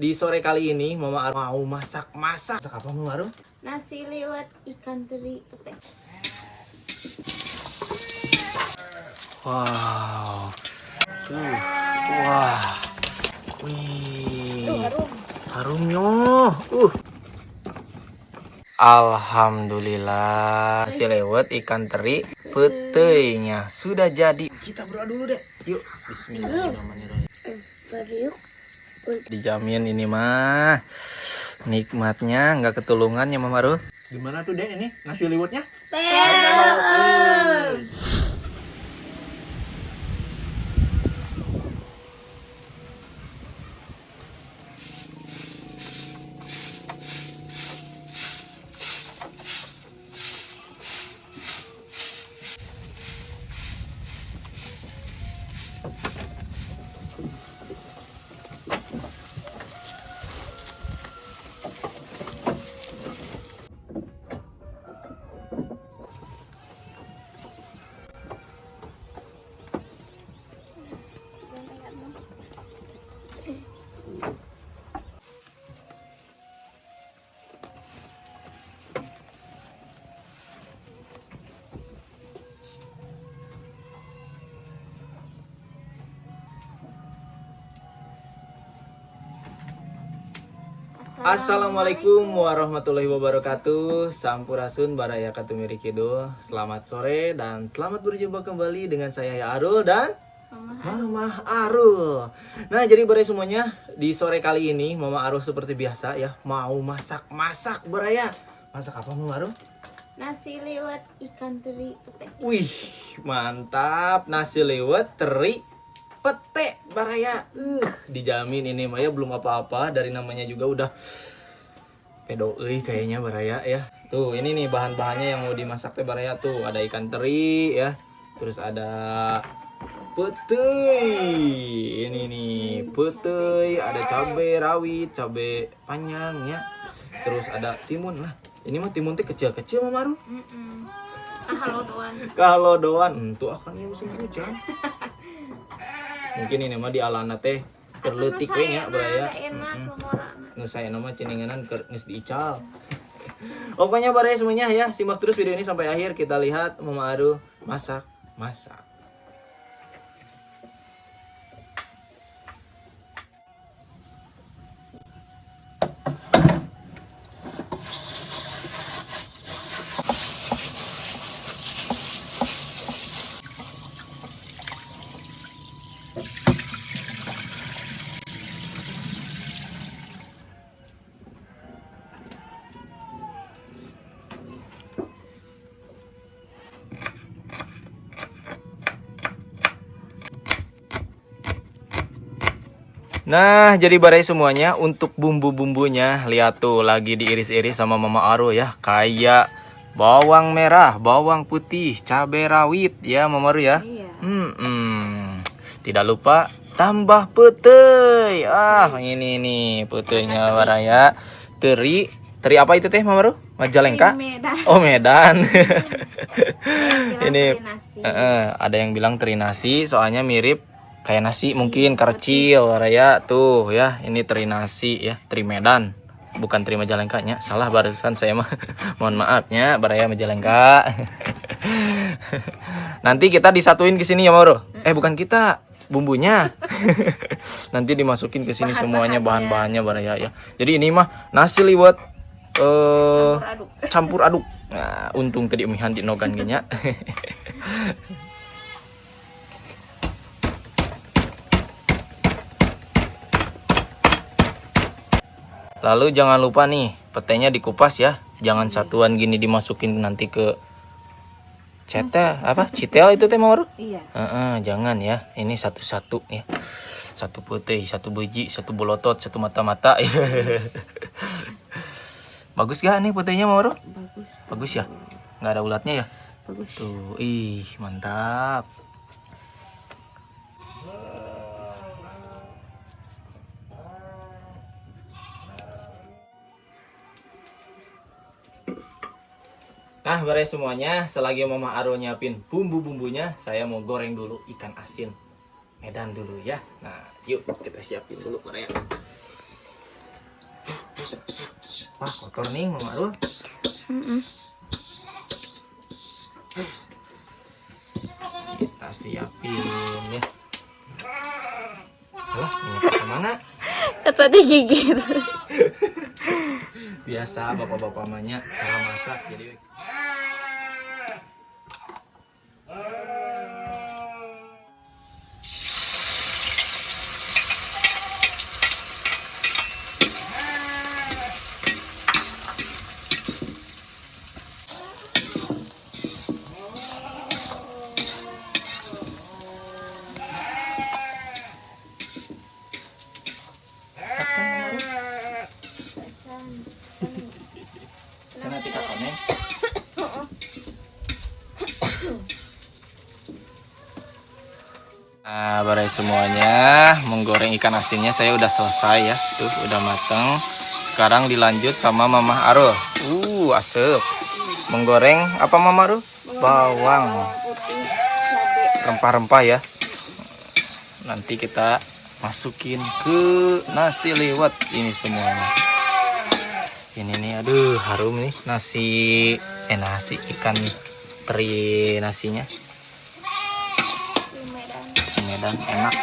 di sore kali ini Mama Arum mau masak apa Mama Arum? Nasi liwet ikan teri pete. Wow. Tuh. Wah. Wih. Harumnya. Alhamdulillah, nasi lewet ikan teri petenya sudah jadi. Kita berdoa dulu deh. Yuk. Bismillahirrahmanirrahim. Bariuk. Dijamin ini mah nikmatnya nggak ketulungan ya Mama Ru. Gimana tuh deh ini nasi liwetnya? Assalamualaikum warahmatullahi wabarakatuh. Sampurasun baraya katumiri kidul. Selamat sore dan selamat berjumpa kembali dengan saya Ya Arul dan Mama Arul. Nah, jadi baraya semuanya, di sore kali ini Mama Arul seperti biasa ya mau masak baraya. Masak apa Mama Arul? Nasi liwet ikan teri pete. Wih, mantap. Nasi liwet teri pete baraya. Dijamin ini Maya belum apa-apa, dari namanya juga udah pedo kayaknya baraya ya. Tuh, ini nih bahan-bahannya yang mau dimasak teh baraya tuh. Ada ikan teri ya. Terus ada petei. Ini nih, petei, ada cabai rawit, cabai panjang ya. Terus ada timun lah. Ini mah timun teh kecil-kecil Mama Ru. Kahalodoan. Tuh akan ya musim hujan. Mungkin ini mah di alana teh kerleutik we nya baraya. Nu saya nama ceninganan geus diical. Pokoknya baraya semuanya ya, simak terus video ini sampai akhir. Kita lihat Mama Aru masak. Nah, jadi baraya semuanya, untuk bumbu-bumbunya lihat tuh lagi diiris-iris sama Mama Aru ya. Kayak bawang merah, bawang putih, cabai rawit ya Mama Aru ya. Iya. Tidak lupa tambah petei. Ini nih peteinya baraya. Teri apa itu teh Mama Aru? Majalengka? Medan. Oh, Medan. Ini nasi. ada yang bilang teri nasi, soalnya mirip kayak nasi mungkin kecil raya tuh ya. Ini teri nasi ya, teri Medan, bukan teri Majalengkanya. Salah barusan saya mah. Mohon maafnya baraya Majalengka. Nanti kita disatuin ke sini ya Moro. Bukan kita, bumbunya. Nanti dimasukin ke sini semuanya bahan-bahannya baraya ya. Jadi ini mah nasi liwet campur aduk. Nah, untung tadi umihan di nogan genya. Lalu jangan lupa nih, petenya dikupas ya. Jangan satuan gini dimasukin nanti ke citel itu teh Mawar. Iya. Jangan ya. Ini satu-satu ya. Satu putih, satu biji, satu bolotot, satu mata-mata. Bagus gak nih putihnya Mawar? Bagus ya. Nggak ada ulatnya ya. Bagus. Tuh, mantap. Nah, baraya semuanya, selagi Mama Aru nyiapin bumbu-bumbunya, saya mau goreng dulu ikan asin Medan dulu ya. Nah, yuk kita siapin dulu baraya. Wah, kotor nih Mama Arul. Kita siapin ya. Alah, minyak kemana? Kata digigit. Biasa bapak-bapak mahnya cara masak jadi. Sana tika koneng. Nah, barai semuanya, menggoreng ikan asinnya saya udah selesai ya. Tuh, udah mateng. Sekarang dilanjut sama Mama Arul. Asep. Menggoreng apa Mama Arul? Bawang. Putih, cabai. Rempah-rempah ya. Nanti kita masukin ke nasi liwet ini semuanya. Ini nih, aduh harum nih nasi ikan teri nasinya. Di Medan Medan. enak.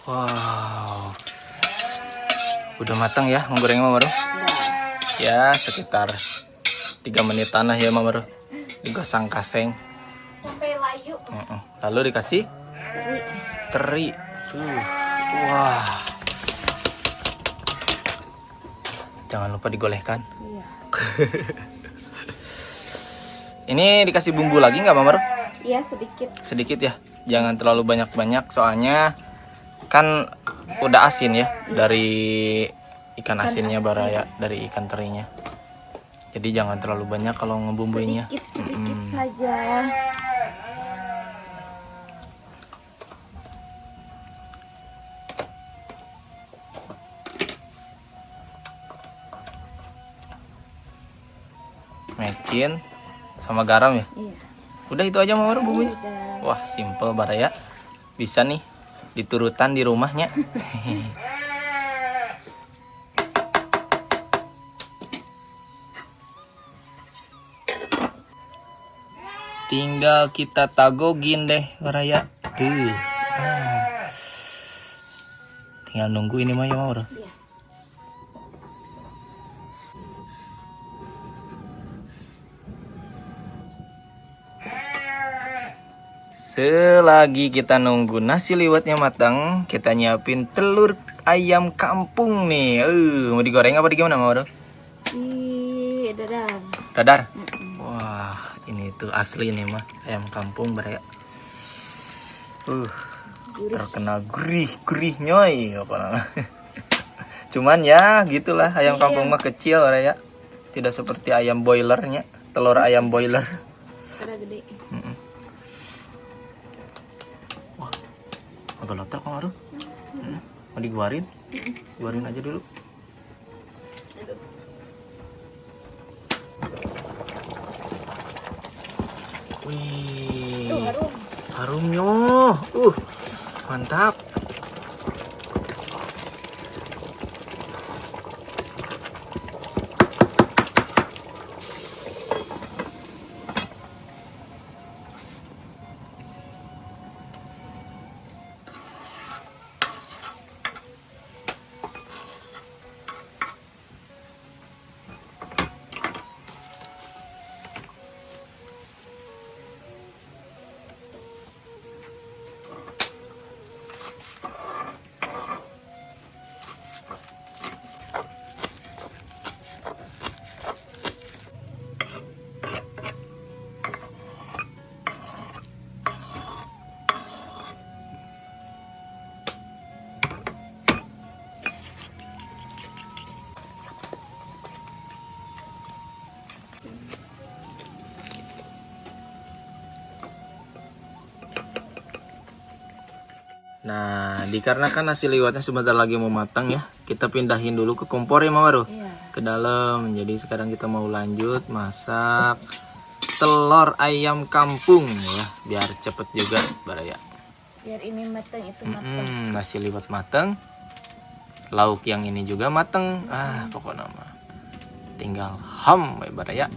Wow, udah matang ya menggorengnya Mama Ro? Ya sekitar 3 menitan lah ya Mama Ro. Digosang kaseng. Sampai layu. Lalu dikasih teri. Tuh, wah. Jangan lupa digolehkan. Iya. Ini dikasih bumbu lagi nggak Mama Ro? Iya, sedikit. Sedikit ya. Jangan terlalu banyak-banyak soalnya kan udah asin ya dari ikan asinnya Baraya, dari ikan terinya. Jadi jangan terlalu banyak kalau ngebumbuinnya. Sedikit saja. Mecin sama garam ya. Iya. Udah itu aja Mama Ro bumbunya. Udah. Wah, simple Baraya. Bisa nih diturutan di rumahnya. Tinggal kita tagogin deh Baraya. Tuh. Tinggal nunggu ini mah ya Mama Ro. Iya. Selagi kita nunggu nasi liwetnya matang, kita nyiapin telur ayam kampung nih. Mau digoreng apa gimana Mama Ro? Di dadar. Dadar. Wah, ini tuh asli nih mah ayam kampung Baraya. Terkenal gurih nyoy apa namanya. Cuman ya gitulah ayam kampung mah kecil Baraya. Tidak seperti ayam boilernya, telur ayam boiler. Kada gede. Agak lotak Mama Ro. Mau diguarin? Guarin aja dulu. Wih, Harum. harumnya. Mantap. Nah, dikarenakan nasi liwetnya sebentar lagi mau matang ya, kita pindahin dulu ke kompor ya Mama Ru, Iya. ke dalam. Jadi sekarang kita mau lanjut masak telur ayam kampung ya, biar cepet juga Baraya. Biar ini matang itu matang. Nasi liwet matang, lauk yang ini juga matang. Pokoknya mah tinggal ham Baraya.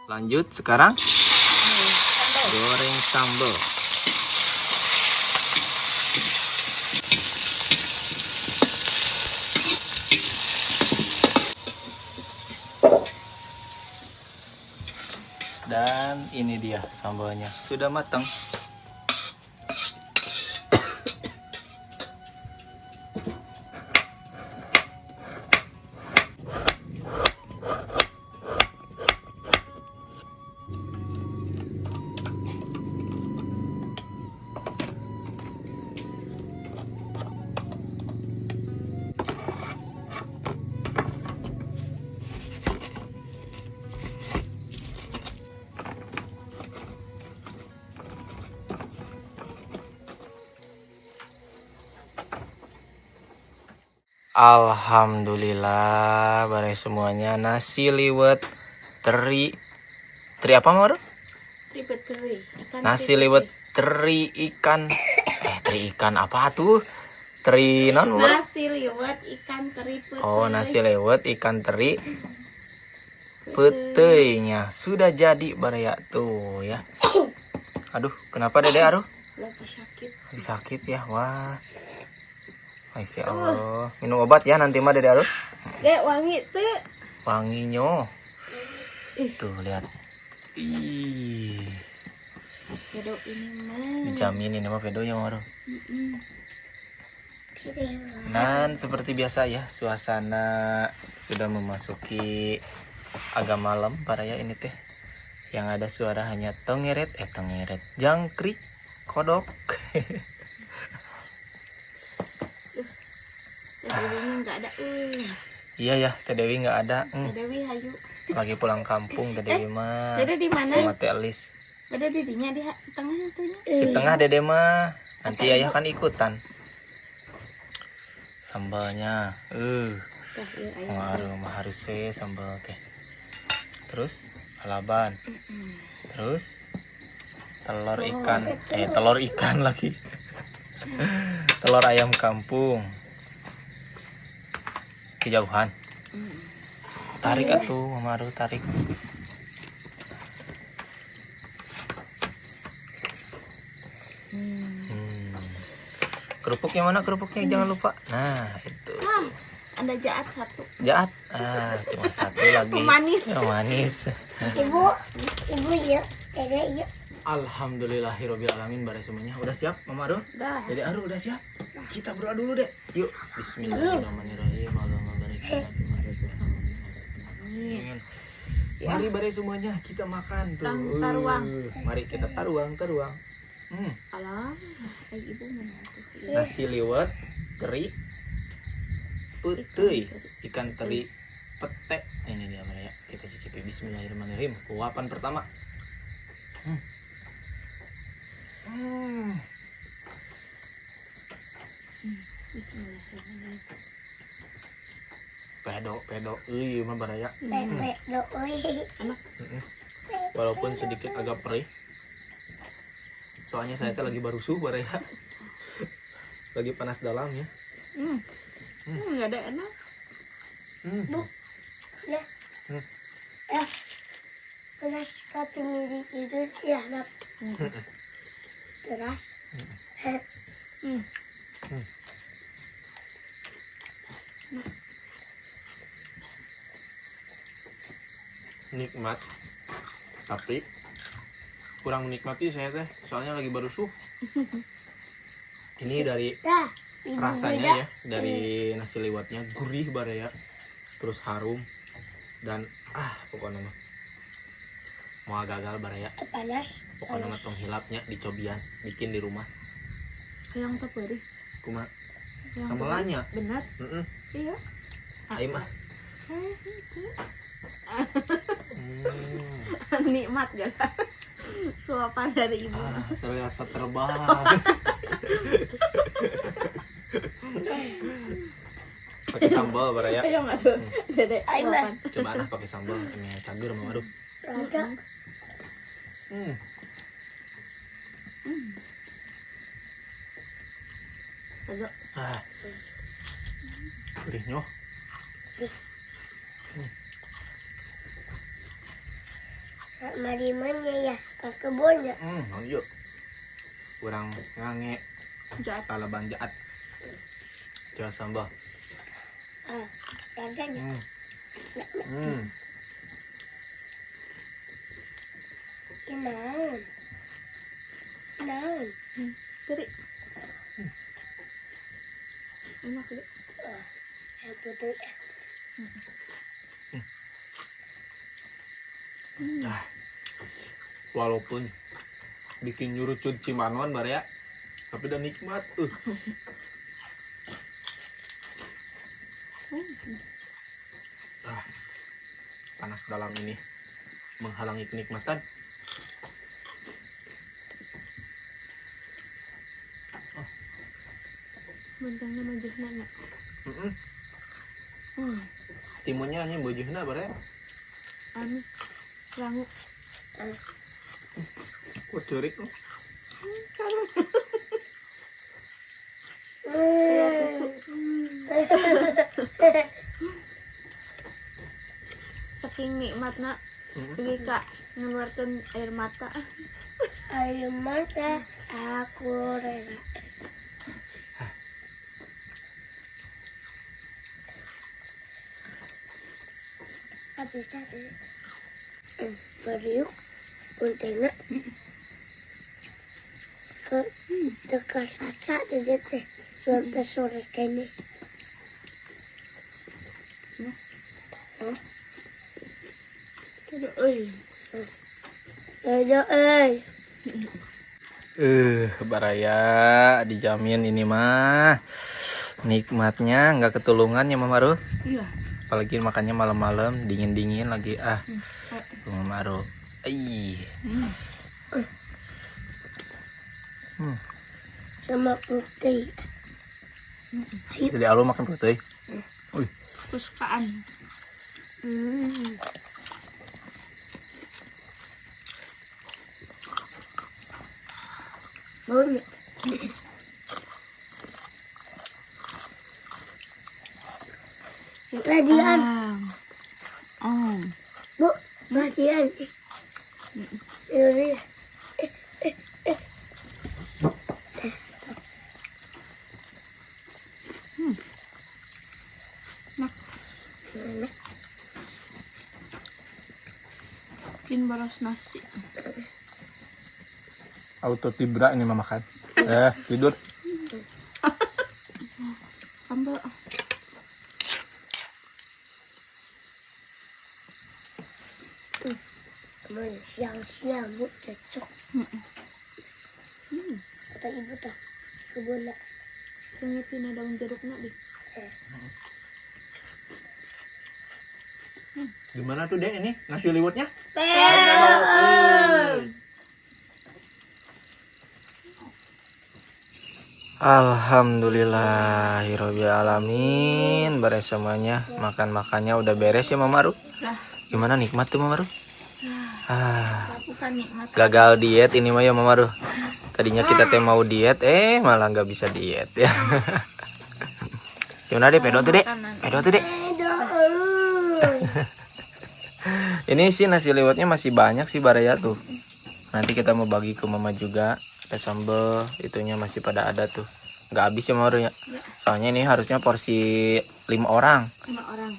Lanjut sekarang goreng sambal. Dan ini dia sambalnya sudah matang. Alhamdulillah bare semuanya nasi liwet teri apa Mar? Ribet teri. Nasi liwet teri ikan teri ikan apa tuh? Teri non Mar? Nasi liwet ikan teri putih. Oh, nasi liwet ikan teri petainya sudah jadi Baraya tuh ya. Aduh, kenapa Dede Aru? Lagi sakit. Lagi sakit ya. Wah. Masya Allah. Minum obat ya nanti mah Dede Aru. Dek wangi tuh. Wanginya. Tuh lihat. Ih. Pedo ini mah. Dijamin ini mah pedonya Maru. Mm-mm. Dan seperti biasa ya, suasana sudah memasuki agak malam Baraya ini teh. Yang ada suara hanya tongeret, jangkrik, kodok. Teh Dewinya nggak ada. Iya ya, Teh Dewi nggak ada. Teh Dewi hayu. Lagi pulang kampung Teh Dewi mah. Dede di mana? Sama Teh Elis. Ada di dinya di tengah itunya. Di tengah Dede mah. Nanti Ayah kan ikutan. Sambalnya. Teh ya ayo. Mah harus sambal teh. Terus alaban. Terus telur ikan lagi. Telur ayam kampung. Kejauhan. Tarik atuh Mama Aru, tarik. Kerupuknya mana kerupuknya? Jangan lupa. Nah, itu. Ada jahat satu. Jahat. Cuma satu lagi. Manis. Manis. Ibu yuk, Dede yuk. Alhamdulillahirobbil alamin bare semuanya. Udah siap Mama Aru? Dah. Dede Aru udah siap? Kita berdoa dulu deh. Yuk. Bismillahirrahmanirrahim. Amin. Mari bare semuanya kita makan tuh. Taruang. Mari kita taruang. Alah, ibu mana tuh? Nasi liwet teri putih ikan teri pete. Ini dia Maria. Kita cicipi. Bismillahirrahmanirrahim. Kuapan pertama. Bismillahirrahmanirrahim. Pedo. Mah Baraya. Bebek doi. Walaupun sedikit agak perih. Soalnya saya teh lagi baru subuh Baraya. Lagi panas dalam ya. Nggak ada enak. Ya. Ya. Keras kaki milik itu ya nak. Keras. Nikmat. Tapi kurang menikmati saya teh. Soalnya lagi baru subuh. Ini dari Dah. Ibu rasanya ya, dari nasi liwetnya gurih Baraya, terus harum dan pokoknya mah mau gagal Baraya, panas. pokoknya mah tong hilapnya dicobian bikin di rumah Yang teperi. Kumaha? Yang Sambalanya. teperi. Benar. Heeh. Iya. Aing mah. Itu. Nikmat gak? Suapan dari ibu. Serasa terbang. Pakai sambal baraya. Ayo nggak tuh? Dedek. Ayo, suapan. Coba anak pakai sambal ini cager sama aduh. Ada. Ayo. Ah. Gurihnya. Nak mari mana ya? Ke kebun ya? Yuk. Kurang ngange Jahat. kalaban jaat. Coba sambal. Ada ya? Kenaun. Kenaun. Teri. Enak deh. Yang putih. Nah, walaupun bikin nyurucut cimanuan baraya, tapi udah nikmat. Panas dalam ini menghalangi kenikmatan. Bentangnya maju nanya. Timunnya hanya bojihna baraya. Anu. Rangu. Kok cerik tuh? Saking nikmatna. Pergi kak ngeluarkan air mata. Ayo mata aku rela. Habis tadi. Beriuk. Untengnya. Ke dekat saca di situ. Sampai sore kini. Aduh, oi. Ayo, Baraya dijamin ini mah nikmatnya nggak ketulungan ya Mama Ru. Iya. Apalagi makannya malam-malam dingin-dingin lagi Mama Ru. sama putih. Jadi alu makan putih. Kesukaan. Boleh. Ladian, Bu, ladian. Ini. Bikin baros nasi. Auto tibra ini mah makan. Tidur. Ambil. Siang-siang Bu cocok. Kata ibu tuh kebun nak. Sengitin daun jeruknya deh. Gimana tuh Dek ini nasi liwetnya? Alhamdulillahirobbil alamin. Beres semuanya, makannya udah beres ya Mama Ru. Gimana nikmat tuh Mama Ru? Bukan nikmat. Gagal diet ini mah ya Mama Ru. Tadinya kita teh mau diet, malah nggak bisa diet ya. Gimana deh pedo tuh Dek? Pedo tuh Dek. Ini sih nasi liwetnya masih banyak sih Baraya tuh. Nanti kita mau bagi ke Mama juga. Ada sambal, itunya masih pada ada tuh. Nggak habis ya Mama Ru ya. Soalnya ini harusnya porsi 5 orang. 5 orang.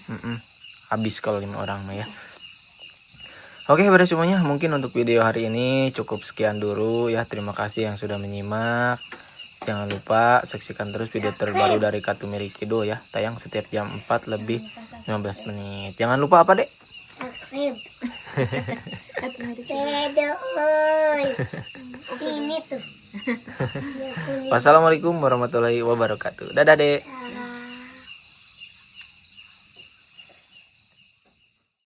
Habis kalau 5 orang mah ya. Oke pada semuanya, mungkin untuk video hari ini cukup sekian dulu ya. Terima kasih yang sudah menyimak. Jangan lupa saksikan terus video terbaru dari Katumiri Kidul ya. Tayang setiap jam 4 lebih 15 menit. Jangan lupa apa Dek? Subscribe. Katumiri Pedo, ini tuh. Wassalamualaikum warahmatullahi wabarakatuh. Dadah, Dek.